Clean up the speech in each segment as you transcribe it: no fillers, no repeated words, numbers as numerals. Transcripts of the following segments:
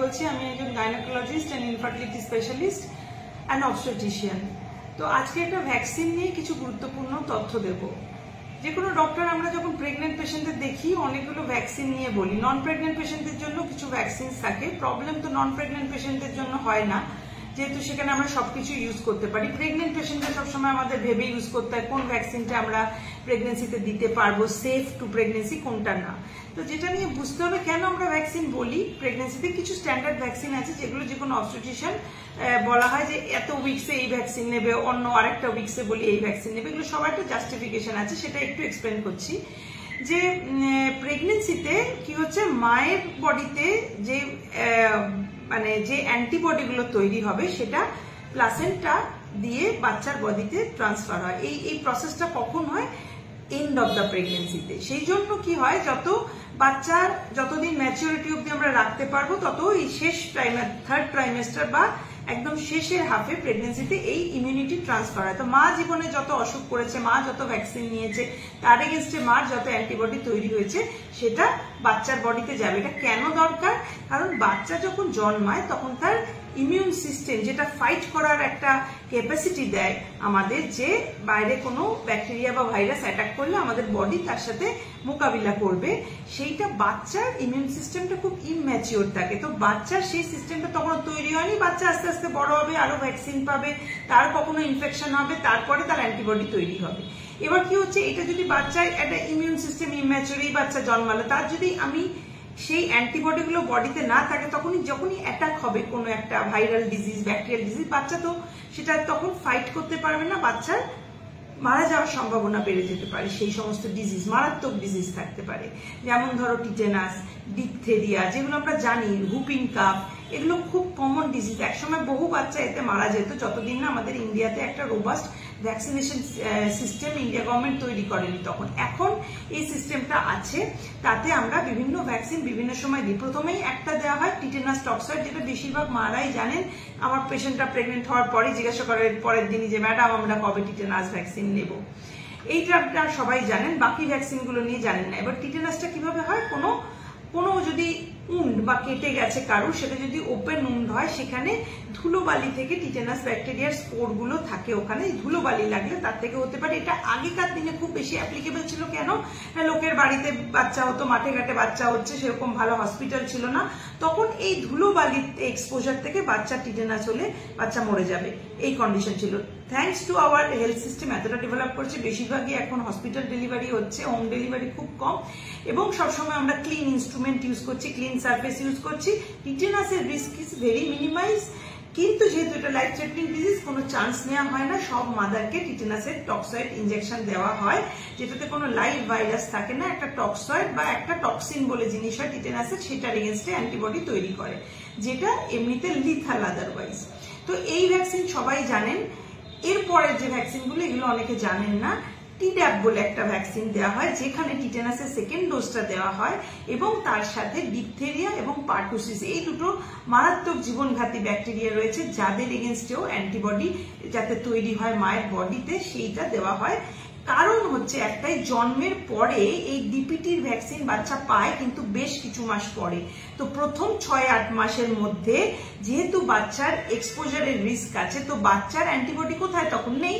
বলছি, আমি একজন gynaecologist and infertility specialist and obstetrician. তো আজকে একটা ভ্যাকসিন নিয়ে কিছু গুরুত্বপূর্ণ তথ্য দেব। যে কোনো ডক্টর আমরা যখন প্রেগনেন্ট পেশেন্টদের দেখি অনেকগুলো ভ্যাকসিন নিয়ে বলি। নন প্রেগনেন্ট পেশেন্টদের জন্য কিছু ভ্যাকসিন থাকে। প্রবলেম তো নন প্রেগনেন্ট পেশেন্টদের জন্য হয় না, যেহেতু সেখানে আমরা সবকিছু ইউজ করতে পারি। প্রেগনেন্ট পেশেন্টদের সবসময় আমাদের ভেবে ইউজ করতে হয় কোন ভ্যাকসিনটা আমরা প্রেগনেন্সিতে দিতে পারবো, সেফ টু প্রেগনেন্সি কোনটা না। তো যেটা নিয়ে বুঝতে হবে কেন আমরা ভ্যাকসিন বলি। প্রেগনেন্সিতে কিছু স্ট্যান্ডার্ড ভ্যাকসিন আছে যেগুলো যে কোনো অবস্টেট্রিশিয়ান বলা হয় যে এত উইকসে এই ভ্যাকসিন নেবে, অন্য আরেকটা উইকসে বলি এই ভ্যাকসিন নেবে। এগুলো সবার একটা জাস্টিফিকেশন আছে, সেটা একটু এক্সপ্লেন করছি। যে প্রেগনেন্সিতে কি হচ্ছে, মায়ের বডিতে যে মানে যে অ্যান্টিবডিগুলো তৈরি হবে সেটা প্লাসেন্টা দিয়ে বাচ্চার বডিতে ট্রান্সফার হয়। এই প্রসেসটা কখন হয়? এন্ড অফ দ্য প্রেগনেন্সিতে। সেই জন্য কি হয়, বাচ্চার যতদিন ম্যাচুরিটি অব্দি আমরা রাখতে পারবো তত এই শেষ থার্ড ট্রাইমেস্টার বা একদম শেষের হাফে প্রেগনেন্সিতে এই ইমিউনিটি ট্রান্সফার হয়। তো মা জীবনে যত অসুখ করেছে, মা যত ভ্যাকসিন নিয়েছে, তার এগেনস্টে মার যত অ্যান্টিবডি তৈরি হয়েছে সেটা বাচ্চার বডিতে যাবে। এটা কেন দরকার? কারণ বাচ্চা যখন জন্মায় তখন তার ইমিউন সিস্টেম যেটা ফাইট করার একটা ক্যাপাসিটি দেয় আমাদের, যে বাইরে কোনো ব্যাকটেরিয়া বা ভাইরাস অ্যাটাক করলে আমাদের বডি তার সাথে মোকাবিলা করবে, সেইটা বাচ্চার ইমিউন সিস্টেমটা খুব ইম্যাচিওর থাকে। তো বাচ্চার সেই সিস্টেমটা তখন তৈরি হয়নি। বাচ্চা আস্তে আস্তে বড় হবে, আরো ভ্যাকসিন পাবে, তার কখনো ইনফেকশন হবে, তারপরে তার অ্যান্টিবডি তৈরি হবে। এবার কি হচ্ছে, এটা যদি বাচ্চার একটা ইমিউন সিস্টেম ইম্যাচিওর, এই বাচ্চা জন্মালো, তার যদি আমি সেই অ্যান্টিবডি গুলো বডিতে না থাকে, যখনই অ্যাটাক হবে কোনো একটা ভাইরাল ডিজিজ, ব্যাকটেরিয়াল ডিজিজ, বাচ্চা তো সেটা তখন ফাইট করতে পারবে না, বাচ্চার মারা যাওয়ার সম্ভাবনা বেড়ে যেতে পারে। সেই সমস্ত ডিজিজ, মারাত্মক ডিজিজ থাকতে পারে, যেমন ধরো টিটেনাস, ডিপথেরিয়া, যেগুলো আমরা জানি, হুপিং কাফ, এগুলো খুব কমন ডিজিজ। একসময় বহু বাচ্চা এতে মারা যেত, যতদিন না আমাদের ইন্ডিয়াতে একটা robust vaccination system India government তৈরি করেনি তখন। এখন এই সিস্টেমটা আছে, তাতে আমরা বিভিন্ন ভ্যাকসিন বিভিন্ন সময় দিই। প্রথমেই একটা দেওয়া হয় টিটেনাস টক্সয়েড, যেটা বেশিরভাগ মারাই জানেন। আমার পেশেন্টরা প্রেগনেন্ট হওয়ার পরে জিজ্ঞাসা করে পরের দিনই যে ম্যাডাম আমরা কবে টিটেনাস ভ্যাকসিন নেব। এইটা সবাই জানেন, বাকি ভ্যাকসিন গুলো নিয়ে জানেন না। এবার টিটেনাসটা কিভাবে হয়, কোনো যদি উন্ড বা কেটে গেছে কারো, সেটা যদি ওপেন উন্ড হয়, সেখানে ধুলোবালি থেকে টিটেনাস ব্যাকটেরিয়ার স্পোর গুলো থাকে ওখানে। ধুলোবালি লাগলে তার থেকে হতে পারে। এটা আগেকার দিনে খুব বেশি অ্যাপ্লিকেবল ছিল। কেন? লোকের বাড়িতে বাচ্চা হতো, মাঠে ঘাটে বাচ্চা হচ্ছে, সেরকম ভালো হসপিটাল ছিল না, তখন এই ধুলোবালির এক্সপোজার থেকে বাচ্চা টিটেনাস হলে বাচ্চা মরে যাবে, এই কন্ডিশন ছিল। Thanks to our health system এতটা ডেভেলপ করেছে, বেশিরভাগই এখন হসপিটাল ডেলিভারি হচ্ছে, হোম ডেলিভারি খুব কম, এবং সবসময় আমরা ক্লিন ইনস্ট্রুমেন্ট ইউজ করছি, ক্লিন সার্ফেস ইউজ করছি। টিটেনাসের রিস্ক ইজ ভেরি মিনিমাইজ। কিন্তু যেহেতু এটা লাইফ থ্রেটনিং ডিজিজ, কোনো চান্স নেওয়া হয় না। সব মাদারকে টিটেনাসের টক্সয়েড ইনজেকশন দেওয়া হয়, যেটাতে কোনো লাইভ ভাইরাস থাকে না। একটা টক্সয়েড বা একটা টক্সিন বলে জিনিস হয় টিটেনাসের, সেটার এগেনস্টে অ্যান্টিবডি তৈরি করে, যেটা এমনিতে লিথাল আদারওয়াইজ। তো এই ভ্যাকসিন সবাই জানেন। এরপরের যে ভ্যাকসিনগুলো, এগুলো অনেকে জানেন না। টিড্যাপ বলে একটা ভ্যাকসিন দেওয়া হয়, যেখানে টিটেনাসের সেকেন্ড ডোজটা দেওয়া হয়, এবং তার সাথে ডিপথেরিয়া এবং পার্টুসিস, এই দুটো মারাত্মক জীবনঘাতী ব্যাকটেরিয়া রয়েছে, যাদের এগেনস্টেও অ্যান্টিবডি যাতে তৈরি হয় মায়ের বডিতে, সেইটা দেওয়া হয়। কারণ হচ্ছে একটাই, জন্মের পরে এই ডিপিটির ভ্যাকসিন বাচ্চা পায়, কিন্তু বেশ কিছু মাস পরে। তো প্রথম 6-8 মাসের মধ্যে যেহেতু বাচ্চার এক্সপোজারের রিস্ক আছে, তো বাচ্চার অ্যান্টিবডি কোথায়? তখন নেই।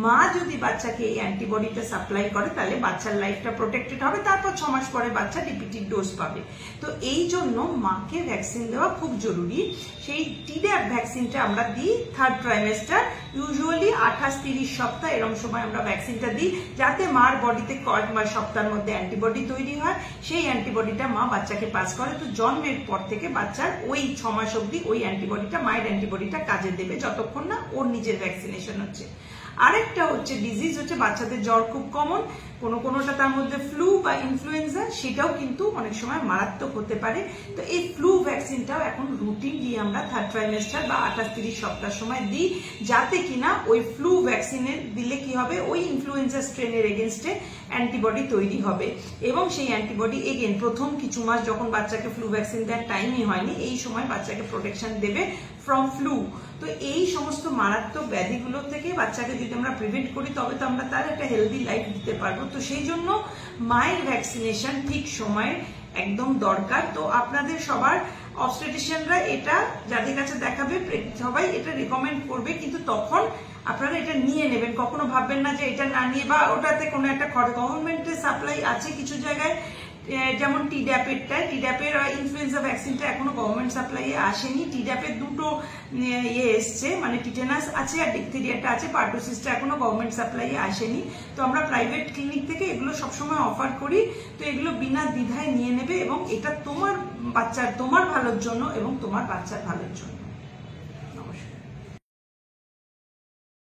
মা যদি বাচ্চাকে এই অ্যান্টিবডিটা সাপ্লাই করে, তাহলে বাচ্চার লাইফটা প্রোটেক্টেড হবে। তারপর 6 মাস পরে বাচ্চা ডিপিটির ডোজ পাবে। তো এই জন্য মাকে ভ্যাকসিন দেওয়া খুব জরুরি। সেই টিড্যাপ ভ্যাকসিনটা আমরা দিই থার্ড ট্রাইমেস্টার, ইউজুয়ালি 28-30 সপ্তাহ, এরকম সময় আমরা ভ্যাকসিনটা দিই, যাতে মার বডিতে কয়েক মাস সপ্তাহের মধ্যে অ্যান্টিবডি তৈরি হয়। সেই অ্যান্টিবডিটা মা বাচ্চাকে পাস করে। তো জন্মের পর থেকে বাচ্চার ওই 6 মাস অব্দি ওই অ্যান্টিবডিটা, মায়ের অ্যান্টিবডিটা কাজে দেবে, যতক্ষণ না ওর নিজের ভ্যাকসিনেশন হচ্ছে। আরেকটা হচ্ছে ডিজিজ হচ্ছে বাচ্চাদের জ্বর খুব কমন, কোনোটা তার মধ্যে ফ্লু বা ইনফ্লুয়েঞ্জা, সেটাও কিন্তু অনেক সময় মারাত্মক হতে পারে। তো এই ফ্লু ভ্যাকসিনটাও এখন রুটিন দিয়ে আমরা থার্ড ট্রাইমেস্টার বা 28-30 সপ্তাহ সময় দিই, যাতে কিনা ওই ফ্লু ভ্যাকসিনের দিলে কি হবে, ওই ইনফ্লুয়েঞ্জা স্ট্রেনের এগেনস্টে অ্যান্টিবডি তৈরি হবে, এবং সেই অ্যান্টিবডি এগেন প্রথম কিছু মাস যখন বাচ্চাকে ফ্লু ভ্যাকসিন দেওয়ার টাইমই হয়নি, এই সময় বাচ্চাকে প্রোটেকশন দেবে ফ্রম ফ্লু। তো এই সমস্ত মারাত্মক ব্যাধিগুলো থেকে বাচ্চাকে যদি আমরা প্রিভেন্ট করি, তবে তো আমরা তার একটা হেলদি লাইফ দিতে পারবো। তো সেই জন্য মায়ের ভ্যাকসিনেশন ঠিক সময়ে একদম দরকার। তো আপনাদের সবার অবস্টেটিশিয়ানরা এটা যাদের কাছে দেখাবে সবাই এটা রিকমেন্ড করবে, কিন্তু তখন আপনারা এটা নিয়ে নেবেন, কখনো ভাববেন না যে এটা না নিয়ে বা ওটাতে কোনো একটা খরচ। গভর্নমেন্টের সাপ্লাই আছে কিছু জায়গায়, যেমন টিড্যাপের ইনফ্লুয়েঞ্জা ভ্যাকসিনটা এখনো গভর্নমেন্ট সাপ্লাইয়ে আসেনি। টিড্যাপের দুটো এসছে, মানে টিটেনাস আছে আর ডিপথেরিয়াটা আছে, পার্টোসিসটা এখনো গভর্নমেন্ট সাপ্লাইয়ে আসেনি। তো আমরা প্রাইভেট ক্লিনিক থেকে এগুলো সবসময় অফার করি। তো এগুলো বিনা দ্বিধায় নিয়ে নেবে এবং এটা তোমার বাচ্চার, তোমার ভালোর জন্য এবং তোমার বাচ্চার ভালোর জন্য।